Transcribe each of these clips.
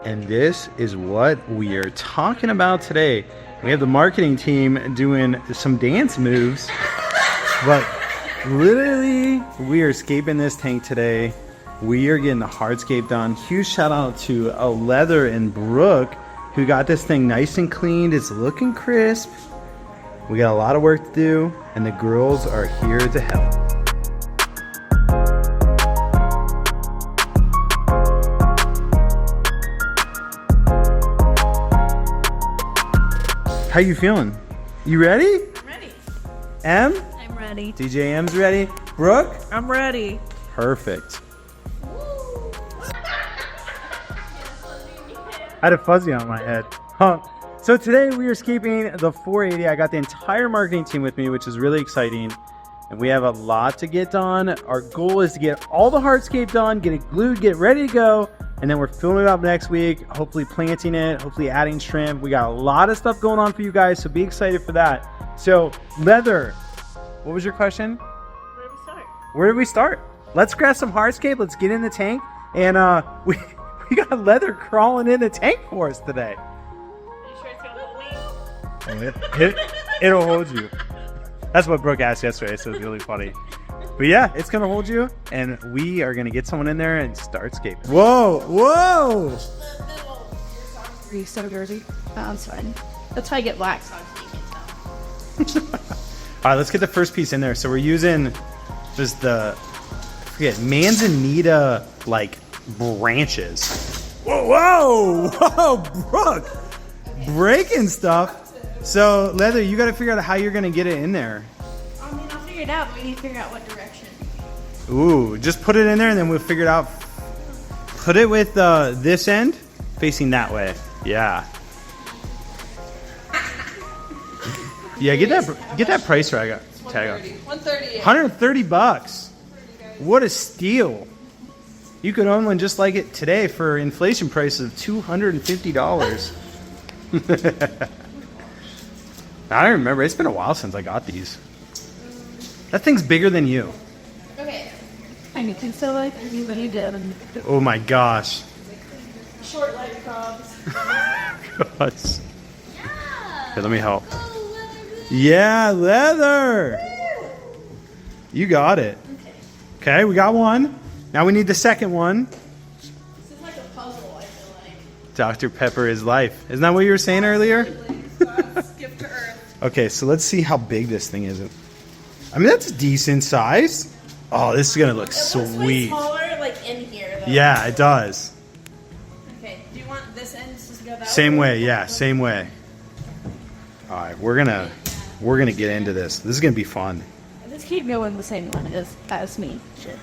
and this is what we are talking about today. We have the marketing team doing some dance moves, but literally we are scaping this tank today. We are getting the hardscape done. Huge shout out to Leathyr and Brooke who got this thing nice and cleaned. It's looking crisp. We got a lot of work to do, and the girls are here to help. How you feeling? You ready? I'm ready. Em? I'm ready. DJ Em's ready. Brooke? I'm ready. Perfect. I had a fuzzy on my head. Huh. So today we are scaping the 480. I got the entire marketing team with me, which is really exciting. And we have a lot to get done. Our goal is to get all the hardscape done, get it glued, get ready to go. And then we're filming it up next week, hopefully planting it, hopefully adding shrimp. We got a lot of stuff going on for you guys, so be excited for that. So, Leathyr, what was your question? Where do we start? Where do we start? Let's grab some hardscape, let's get in the tank. And we got Leathyr crawling in the tank for us today. Are you sure it's gonna hold me? It'll hold you. That's what Brooke asked yesterday, so it's really funny. But yeah, it's gonna hold you, and we are gonna get someone in there and start scaping. Whoa, whoa! Are you so dirty? That's fine. That's how I get black socks. So you can't tell. All right, let's get the first piece in there. So we're using just manzanita like branches. Whoa, Brooke, breaking stuff. So Leathyr, you got to figure out how you're gonna get it in there. I mean, I'll figure it out, but we need to figure out what direction. Ooh, just put it in there and then we'll figure it out. Put it with this end facing that way. Yeah. Yeah, get that price tag on. 130. 130 bucks. What a steal. You could own one just like it today for inflation prices of $250. I don't remember. It's been a while since I got these. That thing's bigger than you. Okay. I need to so like you did. Oh my gosh. Short leg probs. Gosh. Here, let me help. Yeah, Leathyr. You got it. Okay, we got one. Now we need the second one. This is like a puzzle, I feel like. Dr. Pepper is life. Isn't that what you were saying earlier? Skip to Earth. Okay, so let's see how big this thing is. I mean, that's a decent size. Oh, this is gonna look sweet. Looks way smaller, like in here. Though. Yeah, it does. Okay. Do you want this end to go that Same way, yeah, same way. All right, we're gonna get into this. This is gonna be fun. Just keep going the same one as me. Shit.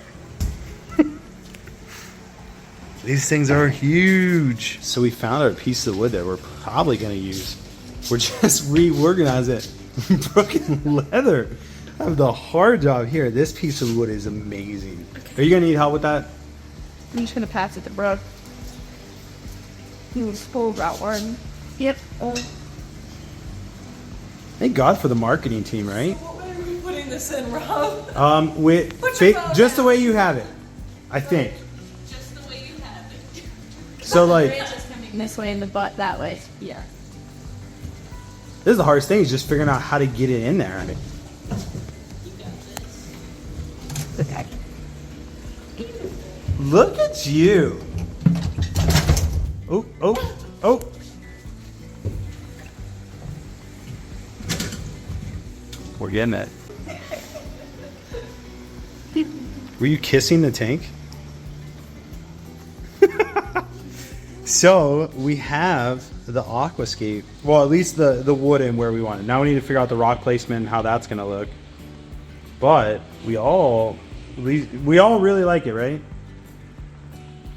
These things are huge. So we found our piece of wood that we're probably gonna use. We're just reorganizing it. Brooke and Leathyr have the hard job here. This piece of wood is amazing. Are you gonna need help with that? I'm just gonna pass it to Brooke. He was full about one. Yep. Thank God for the marketing team, right? What way are we putting this in, Rob? Just the way you have it, I think. Just the way you have it. So like, Just coming this way and the butt that way. Yeah. this is the hardest thing, is just figuring out how to get it in there. You got this. Okay. Look at you. Oh. We're getting it. Were you kissing the tank? So we have the aquascape. Well, at least the wood in where we want it. Now we need to figure out the rock placement and how that's gonna look. But we all really like it, right?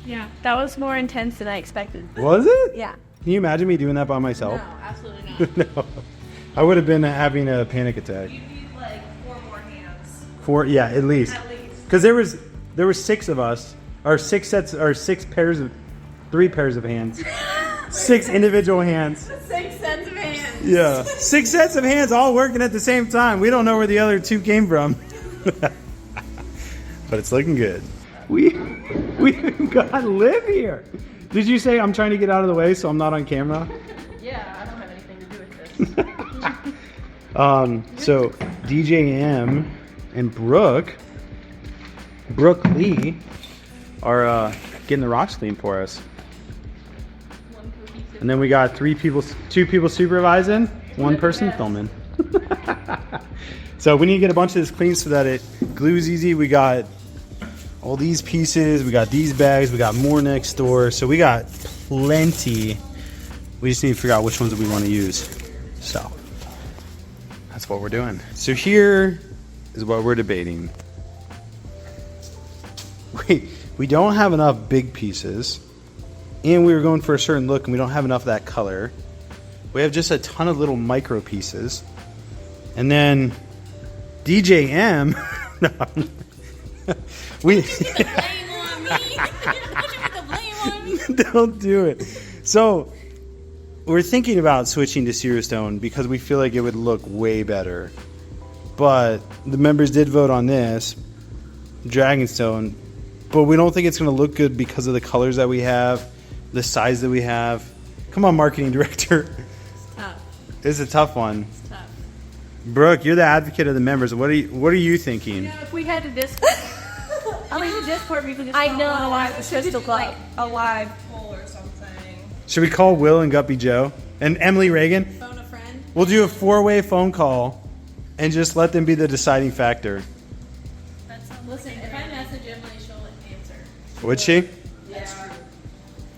Yeah, that was more intense than I expected. Was it? Yeah. Can you imagine me doing that by myself? No, absolutely not. No. I would have been having a panic attack. You need like 4 more hands. 4, yeah, at least. At least. Because there were 6 of us, or 3 pairs of hands, 6 individual hands. 6 sets of hands. Yeah, 6 sets of hands all working at the same time. We don't know where the other 2 came from, but it's looking good. We got Liv here. Did you say I'm trying to get out of the way so I'm not on camera? Yeah, I don't have anything to do with this. So DJ Em and Brooke Lee are getting the rocks clean for us. And then we got two people supervising, one person filming. So we need to get a bunch of this clean so that it glues easy. We got all these pieces, we got these bags, we got more next door. So we got plenty. We just need to figure out which ones that we want to use. So that's what we're doing. So here is what we're debating. We don't have enough big pieces, and we were going for a certain look and we don't have enough of that color. We have just a ton of little micro pieces. And then DJ Em, don't do it. So we're thinking about switching to Zero Stone because we feel like it would look way better. But the members did vote on this, Dragonstone, but we don't think it's going to look good because of the colors that we have, the size that we have. Come on, marketing director. It's tough. It's a tough one. It's tough. Brooke, you're the advocate of the members. What are you thinking? You know, if we had a Discord, I mean, the Discord, we could just I know. a live crystal Like club. a live poll or something. Should we call Will and Guppy Joe and Emily Reagan? Phone a friend. We'll do a 4-way phone call and just let them be the deciding factor. Listen, if I message Emily, she'll answer. Would she? Yeah.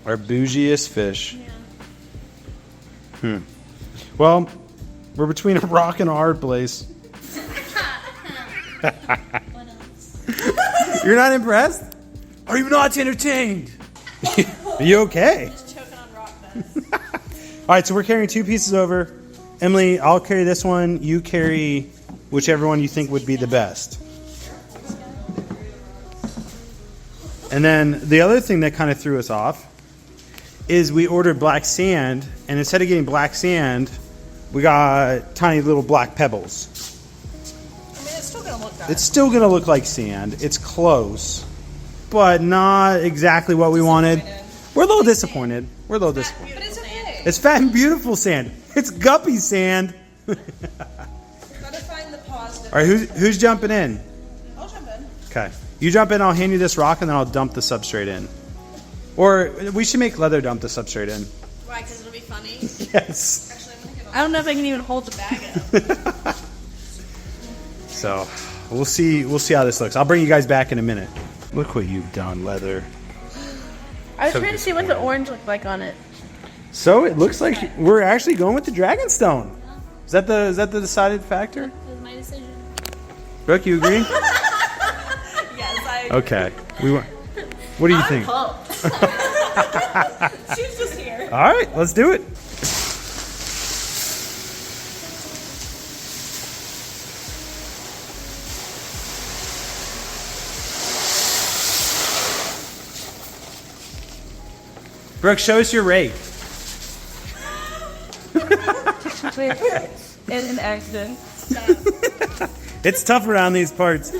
Our bougiest fish. Yeah. Well, we're between a rock and a hard place. What else? You're not impressed? Are you not entertained? Are you okay? Just choking on rock mess. All right, so we're carrying 2 pieces over. Emily, I'll carry this one. You carry whichever one you think would be the best. And then the other thing that kind of threw us off is we ordered black sand, and instead of getting black sand, we got tiny little black pebbles. I mean, it's still gonna look good. It's still going to look like sand. It's close, but not exactly what we wanted. We're a little disappointed. But it's okay. It's fat and beautiful sand. It's guppy sand. Gotta find the positive. All right, who's jumping in? I'll jump in. Okay. You jump in, I'll hand you this rock, and then I'll dump the substrate in. Or we should make Leather dump the substrate in. Why? Because it'll be funny. Yes. Actually, I'm gonna get I don't know if I can even hold the bag up. So we'll see how this looks. I'll bring you guys back in a minute. Look what you've done, Leather. I was So trying to see what the orange looked like on it. So it looks like we're actually going with the Dragonstone. Is that the decided factor? That was my decision. Brooke, you agree? Yes, I. Okay. What do you think? She's just here. All right, let's do it. Brooke, show us your rake. It's an accident. It's tough around these parts.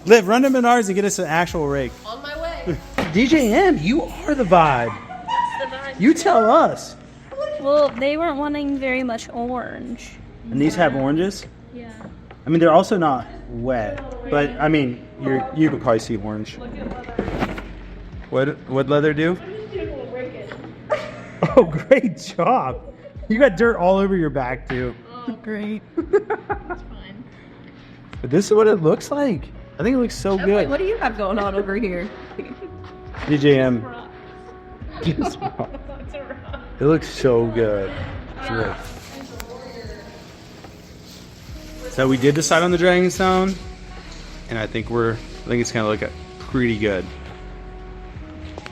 Liv, run to Menards and get us an actual rake. On my way. DJ Em, you are the vibe. You tell us. Well, they weren't wanting very much orange. And these have oranges? Yeah. I mean, they're also not wet, but I mean, you could probably see orange. What'd Leather do? Oh, great job! You got dirt all over your back too. Oh, great. Fine. But this is what it looks like. I think it looks so Wait, good. what do you have going on over here? DJ Em. It looks so good. Look. So we did decide on the Dragonstone, and I think it's gonna look pretty good.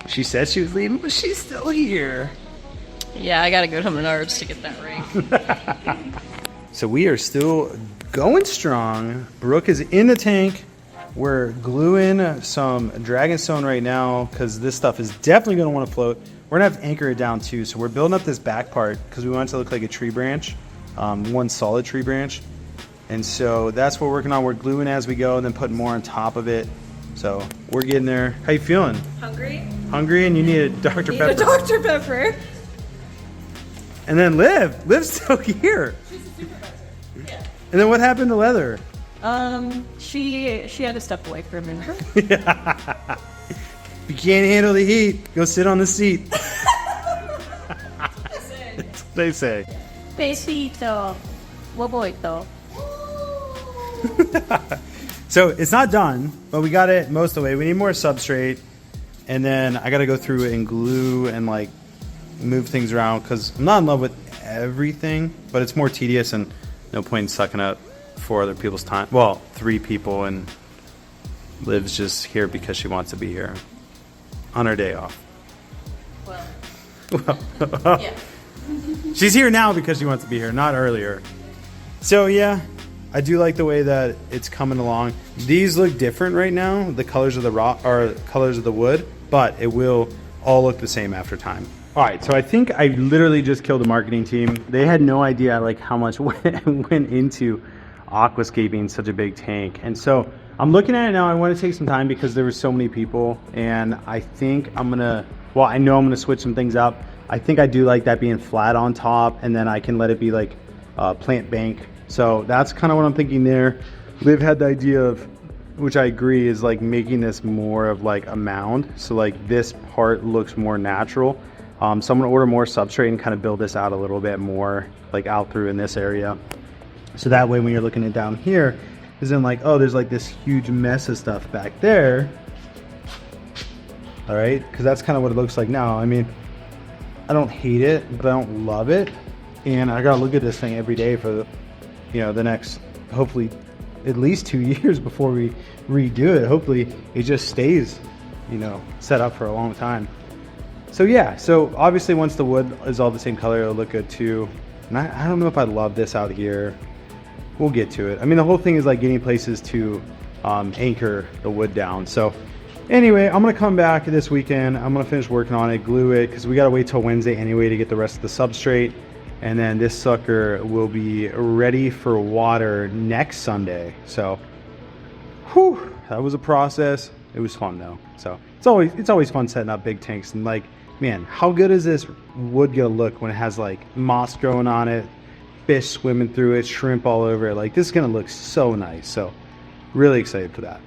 She said she was leaving, but she's still here. Yeah, I gotta go to Menards to get that ring. So we are still going strong. Brooke is in the tank. We're gluing some Dragonstone right now because this stuff is definitely going to want to float. We're going to have to anchor it down too. So we're building up this back part because we want it to look like a tree branch, one solid tree branch. And so that's what we're working on. We're gluing as we go and then putting more on top of it So we're getting there. How you feeling? Hungry? Hungry, and you need a Dr. Need Pepper. a Dr. Pepper. And then Liv's still here. She's a supervisor. Yeah. And then what happened to Leather? She had to step away for a minute. If you can't handle the heat, go sit on the seat. That's what they say. Besito. Woboito. So it's not done, but we got it most of the way. We need more substrate, and then I got to go through it and glue and like move things around because I'm not in love with everything, but it's more tedious and no point in sucking up 4 other people's time. Well, 3 people, and Liv's just here because she wants to be here on her day off. Well, yeah. She's here now because she wants to be here, not earlier. So yeah, I do like the way that it's coming along. These look different right now, the colors of the rock or colors of the wood, but it will all look the same after time. All right, so I think I literally just killed the marketing team. They had no idea like how much went into aquascaping such a big tank. And so I'm looking at it now. I want to take some time because there were so many people, and I think I'm gonna, well, I know I'm gonna switch some things up. I think I do like that being flat on top, and then I can let it be like plant bank. So that's kind of what I'm thinking there. Liv had the idea of, which I agree, is like making this more of like a mound. So like this part looks more natural. So I'm gonna order more substrate and kind of build this out a little bit more, like out through in this area. So that way when you're looking at down here, isn't like, oh, there's like this huge mess of stuff back there. All right, because that's kind of what it looks like now. I mean, I don't hate it, but I don't love it. And I gotta look at this thing every day for the, you know, the next, hopefully at least 2 years before we redo it. Hopefully it just stays, you know, set up for a long time. So yeah, so obviously once the wood is all the same color, it'll look good too. And I don't know if I love this out here. We'll get to it. I mean, the whole thing is like getting places to anchor the wood down. So anyway, I'm gonna come back this weekend. I'm gonna finish working on it, glue it, because we gotta wait till Wednesday anyway to get the rest of the substrate. And then this sucker will be ready for water next Sunday. So, whew, that was a process. It was fun though. So it's always fun setting up big tanks, and like, man, how good is this wood gonna look when it has like moss growing on it, fish swimming through it, shrimp all over it? Like, this is gonna look so nice. So really excited for that.